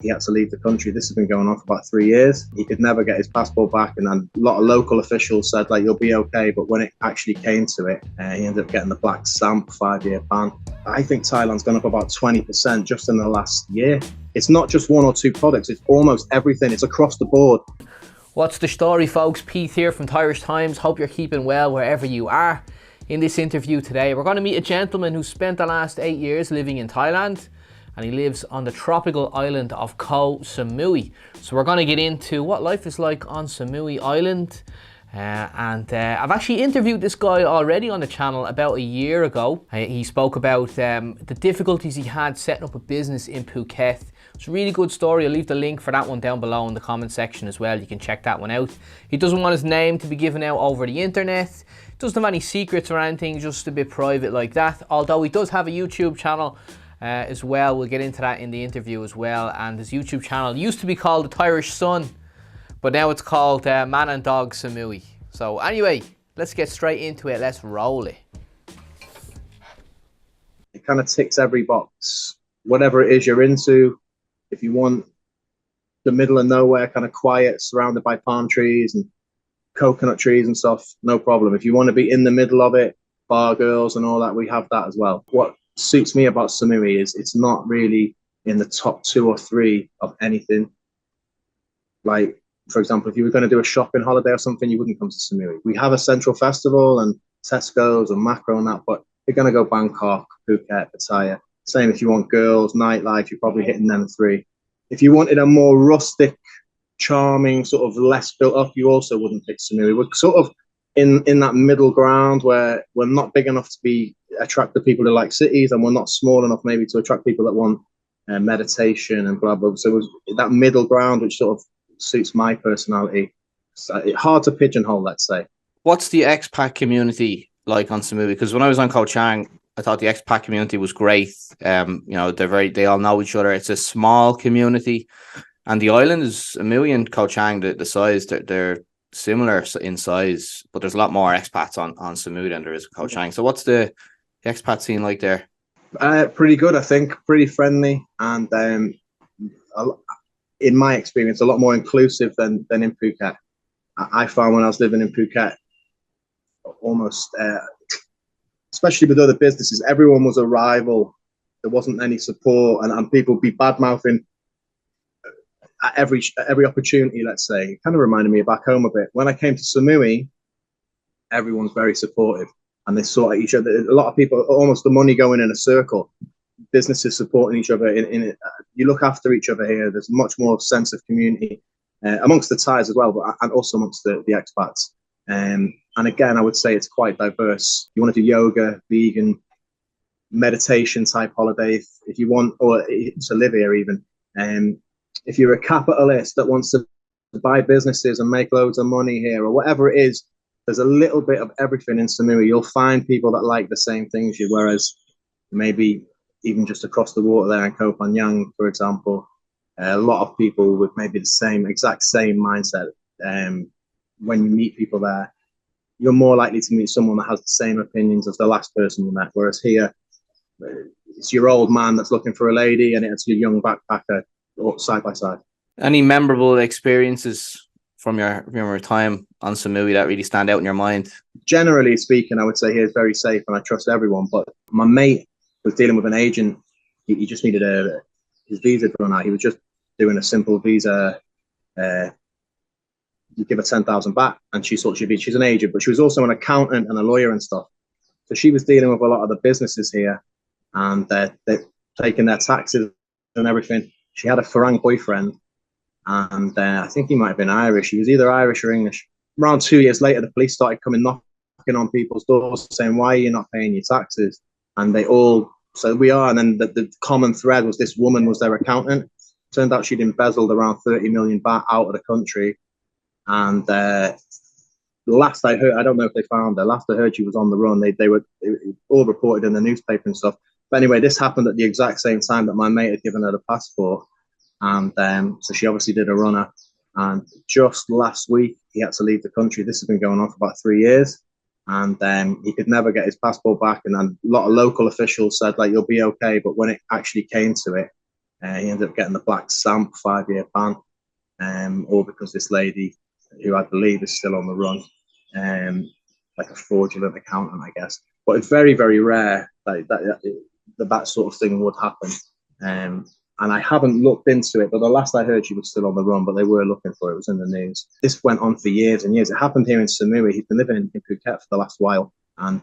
he had to leave the country. This has been going on for about 3 years. He could never get his passport back, and then a lot of local officials said, like, you'll be okay. But when it actually came to it, he ended up getting the black stamp, 5-year ban. I think Thailand's gone up about 20% just in the last year. It's not just one or two products, it's almost everything. It's across the board. What's the story, folks? Pete here from Thairish Times. Hope you're keeping well wherever you are. In this interview today, we're going to meet a gentleman who spent the last 8 years living in Thailand, and he lives on the tropical island of Koh Samui. So we're going to get into what life is like on Samui Island. I've actually interviewed this guy already on the channel about a year ago. He spoke about the difficulties he had setting up a business in Phuket. It's a really good story. I'll leave the link for that one down below in the comment section as well. You can check that one out. He doesn't want his name to be given out over the internet. Doesn't have any secrets or anything, just a bit private like that. Although he does have a YouTube channel as well. We'll get into that in the interview as well. And his YouTube channel used to be called The Thairish Sun, but now it's called Man and Dog Samui. So anyway, let's get straight into it. Let's roll it. It kind of ticks every box. Whatever it is you're into, if you want the middle of nowhere, kind of quiet, surrounded by palm trees and coconut trees and stuff, no problem. If you want to be in the middle of it, bar girls and all that, we have that as well. What suits me about Samui is it's not really in the top 2 or 3 of anything. Like, for example, if you were going to do a shopping holiday or something, you wouldn't come to Samui. We have a central festival and Tesco's and Macro and that, but you're going to go Bangkok, Phuket, Pattaya. Same if you want girls, nightlife, you're probably hitting them 3. If you wanted a more rustic, charming, sort of less built up, you also wouldn't pick Samui. We're sort of in that middle ground where we're not big enough to attract the people who like cities, and we're not small enough maybe to attract people that want meditation and blah, blah. So that middle ground, which sort of suits my personality. It's hard to pigeonhole, let's say. What's the expat community like on Samui? Because when I was on Koh Chang, I thought the expat community was great. You know, they all know each other. It's a small community, and the island is Samui and Koh Chang. The size, they're similar in size, but there's a lot more expats on Samui than there is Koh Chang. So what's the expat scene like there? Pretty good, I think. Pretty friendly, and in my experience, a lot more inclusive than in Phuket. I found when I was living in Phuket, almost, especially with other businesses, everyone was a rival. There wasn't any support, and people would be bad-mouthing at every opportunity, let's say. It kind of reminded me of back home a bit. When I came to Samui, everyone's very supportive, and they sort each other. A lot of people, almost the money going in a circle. Businesses supporting each other. You look after each other here. There's much more sense of community amongst the Thais as well, and also amongst the expats. And again, I would say it's quite diverse. You want to do yoga, vegan, meditation type holiday if you want, or to live here even. If you're a capitalist that wants to buy businesses and make loads of money here, or whatever it is, there's a little bit of everything in Samui. You'll find people that like the same things you, whereas maybe even just across the water there in Koh Phangan, for example, a lot of people with maybe the exact same mindset. When you meet people there, you're more likely to meet someone that has the same opinions as the last person you met. Whereas here, it's your old man that's looking for a lady, and it's your young backpacker side by side. Any memorable experiences from your time on Samui that really stand out in your mind? Generally speaking, I would say here is very safe, and I trust everyone. But my mate was dealing with an agent. He just needed his visa to run out. He was just doing a simple visa. You give her 10,000 baht, and she thought she's an agent, but she was also an accountant and a lawyer and stuff. So she was dealing with a lot of the businesses here, and they're taking their taxes and everything. She had a Farang boyfriend, and I think he might have been Irish. He was either Irish or English. Around 2 years later, the police started coming knocking on people's doors saying, "Why are you not paying your taxes?" And they all said, "We are." And then the common thread was this woman was their accountant. Turned out she'd embezzled around 30 million baht out of the country. And last I heard, I don't know if they found her. Last I heard, she was on the run. They were all reported in the newspaper and stuff. But anyway, this happened at the exact same time that my mate had given her the passport. And so she obviously did a runner. And just last week, he had to leave the country. This has been going on for about 3 years. And he could never get his passport back. And then a lot of local officials said, like, you'll be okay. But when it actually came to it, He ended up getting the black stamp, 5-year ban, all because this lady, who I believe is still on the run, like a fraudulent accountant, I guess. But it's very, very rare that sort of thing would happen. And I haven't looked into it, but the last I heard, she was still on the run, but they were looking for it. It was in the news. This went on for years and years. It happened here in Samui. He's been living in Phuket for the last while. And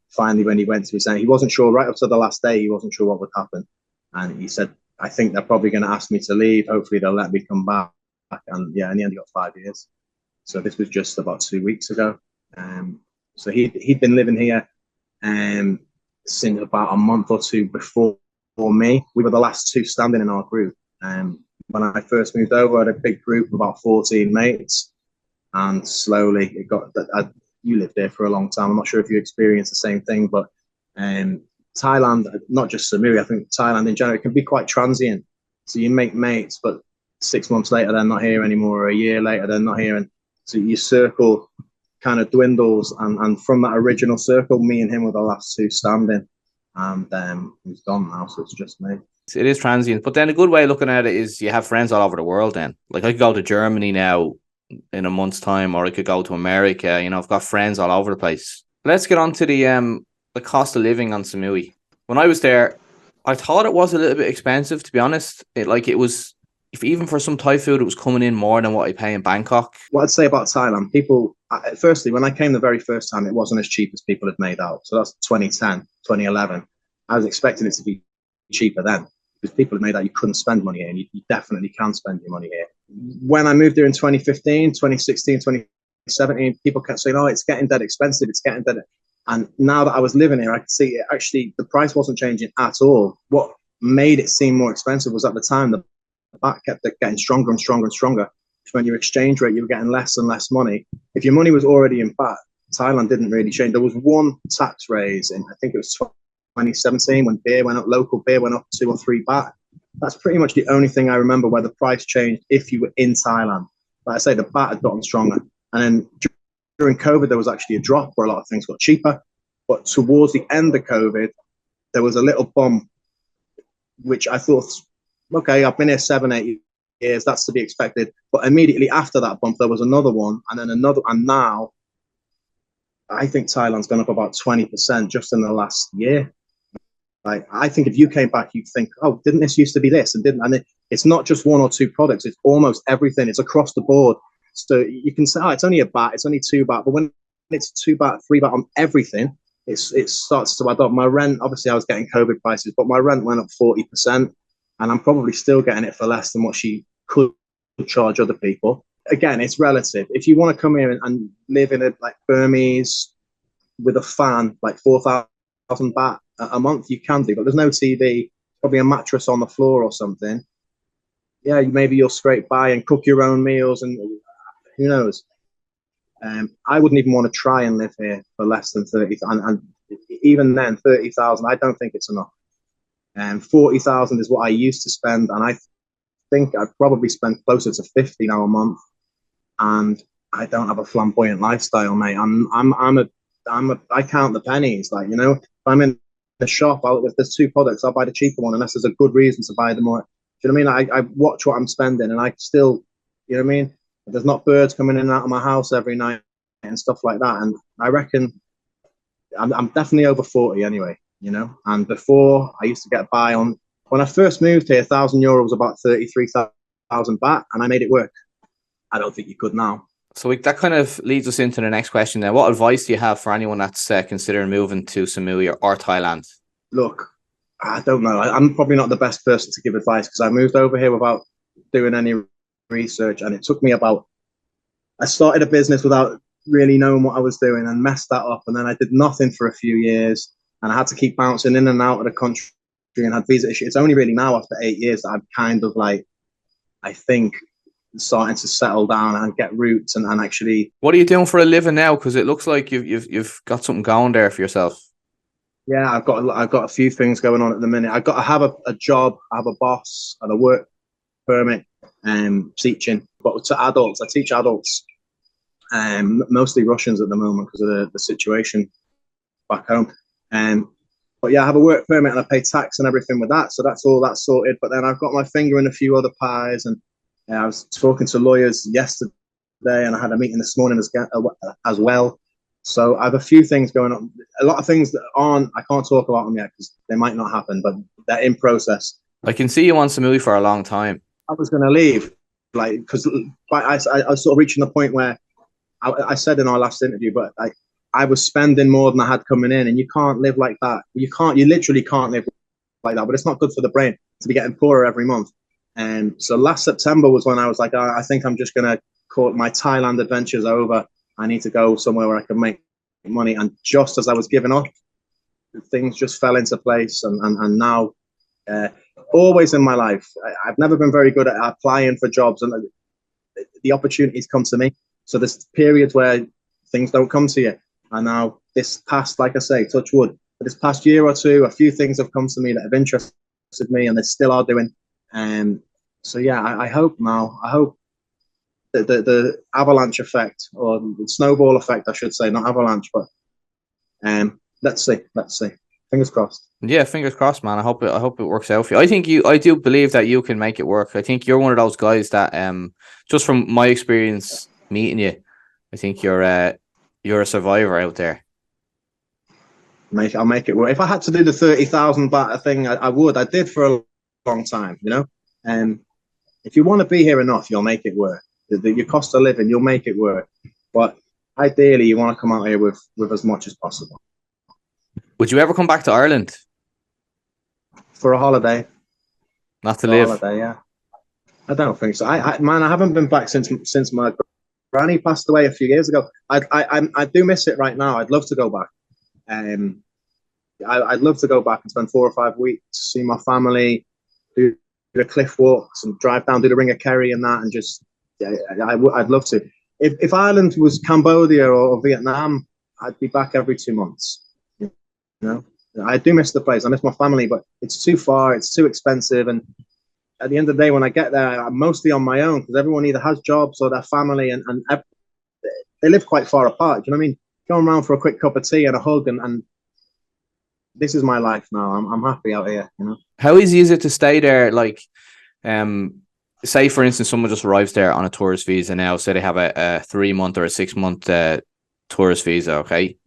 finally, when he went to his end, he wasn't sure, right up to the last day, he wasn't sure what would happen. And he said, I think they're probably going to ask me to leave. Hopefully they'll let me come back. And yeah, in the end, he got 5 years. So this was just about 2 weeks ago. So he'd been living here since about a month or two before me. We were the last two standing in our group. When I first moved over, I had a big group of about 14 mates. And slowly it got, you lived there for a long time. I'm not sure if you experienced the same thing, but Thailand, not just Samui, I think Thailand in general, it can be quite transient. So you make mates, but 6 months later, they're not here anymore, or a year later, they're not here. And so your circle kind of dwindles. And from that original circle, me and him were the last two standing. And he's gone now, so it's just me. It is transient. But then a good way of looking at it is you have friends all over the world then. Like I could go to Germany now in a month's time, or I could go to America. You know, I've got friends all over the place. Let's get on to the cost of living on Samui. When I was there, I thought it was a little bit expensive, to be honest. It was, if even for some Thai food, it was coming in more than what I pay in Bangkok. What I'd say about Thailand, people, firstly, when I came the very first time, it wasn't as cheap as people had made out. So that's 2010, 2011. I was expecting it to be cheaper then, because people had made out you couldn't spend money here, and you definitely can spend your money here. When I moved there in 2015, 2016, 2017, people kept saying, oh, it's getting dead expensive, it's getting dead. And now that I was living here, I could see it actually, the price wasn't changing at all. What made it seem more expensive was at the time, the baht kept getting stronger and stronger and stronger. When your exchange rate, you were getting less and less money. If your money was already in baht, Thailand didn't really change. There was one tax raise in, I think it was 2017, when beer went up, local beer went up 2 or 3 baht. That's pretty much the only thing I remember where the price changed if you were in Thailand. Like I say, the baht had gotten stronger. And then during COVID, there was actually a drop where a lot of things got cheaper. But towards the end of COVID, there was a little bump, which I thought, okay, I've been here 7, 8 years, that's to be expected. But immediately after that bump, there was another one, and then another. And now, I think Thailand's gone up about 20% just in the last year. Like, I think if you came back, you'd think, oh, didn't this used to be this? And it's not just 1 or 2 products, it's almost everything. It's across the board. So you can say, oh, it's only a baht, it's only 2 baht. But when it's 2 baht, 3 baht on everything, it starts to add up. My rent, obviously I was getting COVID prices, but my rent went up 40%. And I'm probably still getting it for less than what she could charge other people. Again, it's relative. If you want to come here and live in a like Burmese with a fan, like 4,000 baht a month, you can do, but there's no TV, probably a mattress on the floor or something. Yeah, maybe you'll scrape by and cook your own meals, and who knows. I wouldn't even want to try and live here for less than 30, and even then, 30,000, I don't think it's enough. 40,000 is what I used to spend, and I think I'd probably spend closer to 50 now a month. And I don't have a flamboyant lifestyle, mate. I count the pennies. Like, you know, if I'm in the shop, if there's 2 products, I'll buy the cheaper one unless there's a good reason to buy the more. Do you know what I mean? I watch what I'm spending, and I still, you know what I mean? There's not birds coming in and out of my house every night and stuff like that. And I reckon I'm definitely over 40 anyway. You know, and before I used to get by on, when I first moved here, €1,000 was about 33,000 baht, and I made it work. I don't think you could now. So that kind of leads us into the next question then. What advice do you have for anyone that's considering moving to Samui or Thailand? Look, I don't know. I'm probably not the best person to give advice, because I moved over here without doing any research, and it took me I started a business without really knowing what I was doing and messed that up, and then I did nothing for a few years. And I had to keep bouncing in and out of the country and had visa issues. It's only really now after 8 years that I'm kind of like, I think, starting to settle down and get roots and actually. What are you doing for a living now? Because it looks like you've got something going there for yourself. Yeah, I've got a few things going on at the minute. I have a job, I have a boss and a work permit, teaching, but to adults. I teach adults, mostly Russians at the moment because of the situation back home. yeah, I have a work permit and I pay tax and everything with that. So that's all that's sorted. But then I've got my finger in a few other pies, and I was talking to lawyers yesterday, and I had a meeting this morning as well. So I have a few things going on. A lot of things that I can't talk about them yet because they might not happen, but they're in process. I can see you on Samui for a long time. I was going to leave, like, because I was sort of reaching the point where I said in our last interview, but I was spending more than I had coming in, and you can't live like that. You literally can't live like that. But it's not good for the brain to be getting poorer every month. And so last September was when I was like, I think I'm just going to call my Thailand adventures over. I need to go somewhere where I can make money. And just as I was giving up, things just fell into place. And now, always in my life, I've never been very good at applying for jobs, and the opportunities come to me. So there's periods where things don't come to you. And now this past, like I say, touch wood, but this past year or two, a few things have come to me that have interested me, and they still are doing. So yeah, I hope now. I hope that the avalanche effect, or the snowball effect, I should say, not avalanche, but let's see. Fingers crossed. Yeah, fingers crossed, man. I hope it works out for you. I do believe that you can make it work. I think you're one of those guys that, just from my experience meeting you, I think you're a survivor out there. I'll make it work. If I had to do the 30,000 baht thing, I would. I did for a long time, you know. If you want to be here enough, you'll make it work. Your cost of living, you'll make it work. But ideally, you want to come out here with as much as possible. Would you ever come back to Ireland for a holiday? Not to live. Holiday, yeah. I don't think so. I haven't been back since my granny passed away a few years ago. I do miss it right now. I'd love to go back. I'd love to go back and spend 4 or 5 weeks, see my family, do the cliff walks and drive down, do the Ring of Kerry and that, and just, I'd love to. If Ireland was Cambodia or Vietnam, I'd be back every 2 months. You know, I do miss the place. I miss my family, but it's too far. It's too expensive. And at the end of the day, when I get there, I'm mostly on my own because everyone either has jobs or their family, and they live quite far apart. Do you know what I mean? Going around for a quick cup of tea and a hug, and this is my life now. I'm happy out here, you know. How easy is it to stay there? Like, say for instance, someone just arrives there on a tourist visa now. Say they have a 3 month or a 6 month tourist visa. Okay,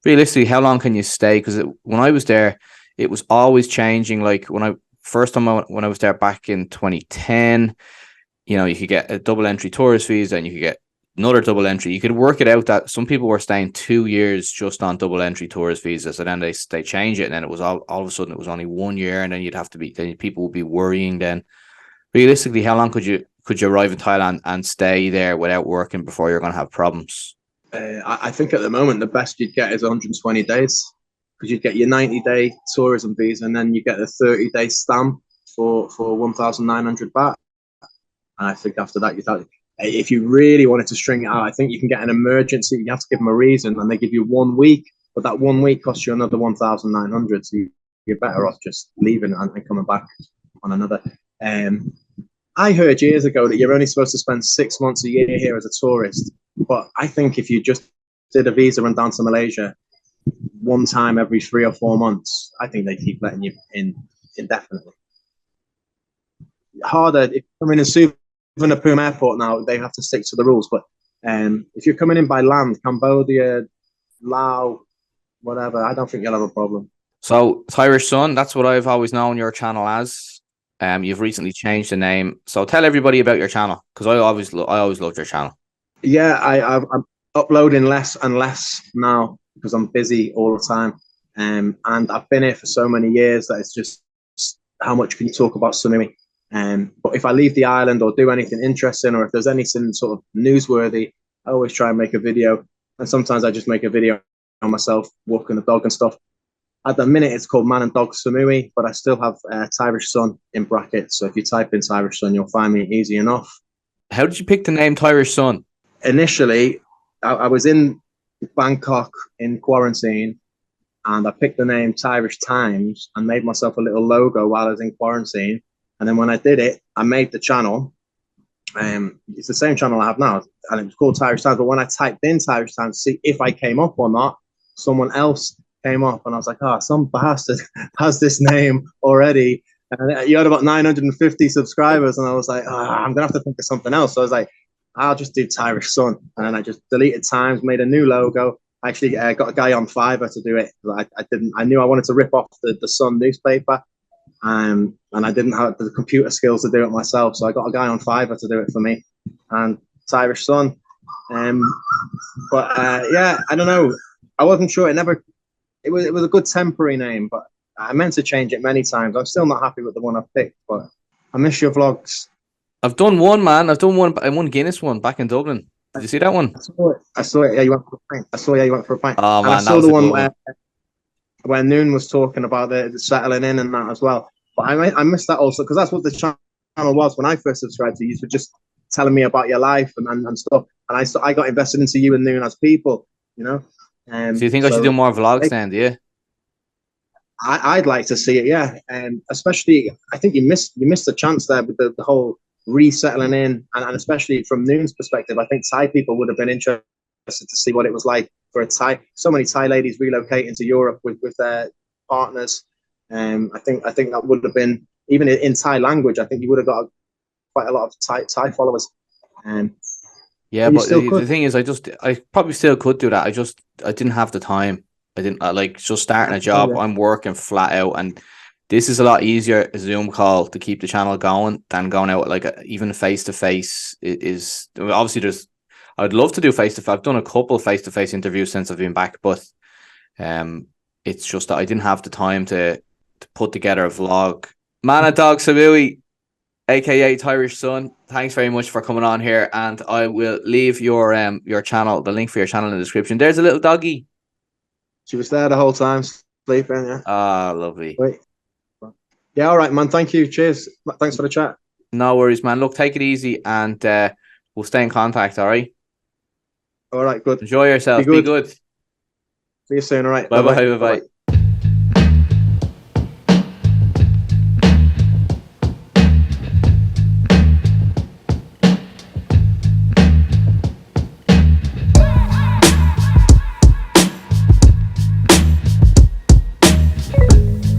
realistically, how long can you stay? Because when I was there, it was always changing. Like when I was there back in 2010, you know, you could get a double entry tourist visa and you could get another double entry. You could work it out that some people were staying 2 years just on double entry tourist visas, and then they change it, and then it was all of a sudden it was only 1 year, and then then people would be worrying. Then realistically, how long could you arrive in Thailand and stay there without working before you're going to have problems? I think at the moment the best you'd get is 120 days, because you'd get your 90-day tourism visa, and then you get a 30-day stamp for 1,900 baht. And I think after that, if you really wanted to string it out, I think you can get an emergency. You have to give them a reason, and they give you 1 week, but that 1 week costs you another 1,900. So you're better off just leaving and coming back on another. I heard years ago that you're only supposed to spend 6 months a year here as a tourist, but I think if you just did a visa and down to Malaysia one time every 3 or 4 months, I think they keep letting you in indefinitely. Harder if you're coming in Suvarnabhumi airport now, they have to stick to the rules. But if you're coming in by land, Cambodia, Laos, whatever, I don't think you'll have a problem. So Thairish Son, that's what I've always known your channel as. You've recently changed the name, so tell everybody about your channel, because I always loved your channel. Yeah, I'm uploading less and less now because I'm busy all the time, and I've been here for so many years that it's just how much can you talk about Samui? But if I leave the island or do anything interesting, or if there's anything sort of newsworthy, I always try and make a video. And sometimes I just make a video on myself walking the dog and stuff. At the minute, it's called Man and Dog Samui, but I still have Thairish Son in brackets. So if you type in Thairish Son, you'll find me easy enough. How did you pick the name Thairish Son? Initially, I was in Bangkok in quarantine, and I picked the name Thairish Times and made myself a little logo while I was in quarantine. And then when I did it, I made the channel. It's the same channel I have now, and it was called Thairish Times. But when I typed in Thairish Times to see if I came up or not, someone else came up, and I was like, oh, some bastard has this name already. And you had about 950 subscribers, and I was like, I'm gonna have to think of something else. So I was like, I'll just do Thairish Sun, and then I just deleted Times, made a new logo. I actually got a guy on Fiverr to do it. I knew I wanted to rip off the Sun newspaper, and I didn't have the computer skills to do it myself. So I got a guy on Fiverr to do it for me, and Thairish Sun. Yeah, I don't know. I wasn't sure. It was a good temporary name, but I meant to change it many times. I'm still not happy with the one I picked, but I miss your vlogs. I've done one, man. I've done one. I won Guinness one back in Dublin. Did you see that one? I saw it. Yeah, you went for a pint. You went for a pint. Oh, and man, I saw the one where Noon was talking about the settling in and that as well. But I missed that also, because that's what the channel was when I first subscribed to you. You were just telling me about your life and stuff. And I got invested into you and Noon as people, you know. So you think I should do more vlogs then, do you? I'd like to see it, yeah. Especially, I think you missed a chance there with the whole resettling in, and especially from Noon's perspective, I think Thai people would have been interested to see what it was like for a Thai. So many Thai ladies relocating to Europe with their partners. I think that would have been, even in Thai language, I think you would have got quite a lot of Thai followers. Yeah, but the thing is, I probably still could do that. I didn't have the time. I like just starting a job. Yeah. I'm working flat out, and this is a lot easier, a Zoom call, to keep the channel going than going out like even face to face is. Obviously, I'd love to do face to face. I've done a couple face to face interviews since I've been back, but it's just that I didn't have the time to put together a vlog. Man at Koh Samui, aka Thairish Sun, thanks very much for coming on here, and I will leave your channel, the link for your channel in the description. There's a little doggy. She was there the whole time, sleeping. Yeah. Ah, lovely. Wait. Yeah, all right, man. Thank you. Cheers. Thanks for the chat. No worries, man. Look, take it easy, and we'll stay in contact. All right. All right. Good. Enjoy yourself. Be good. See you soon. All right. Bye bye.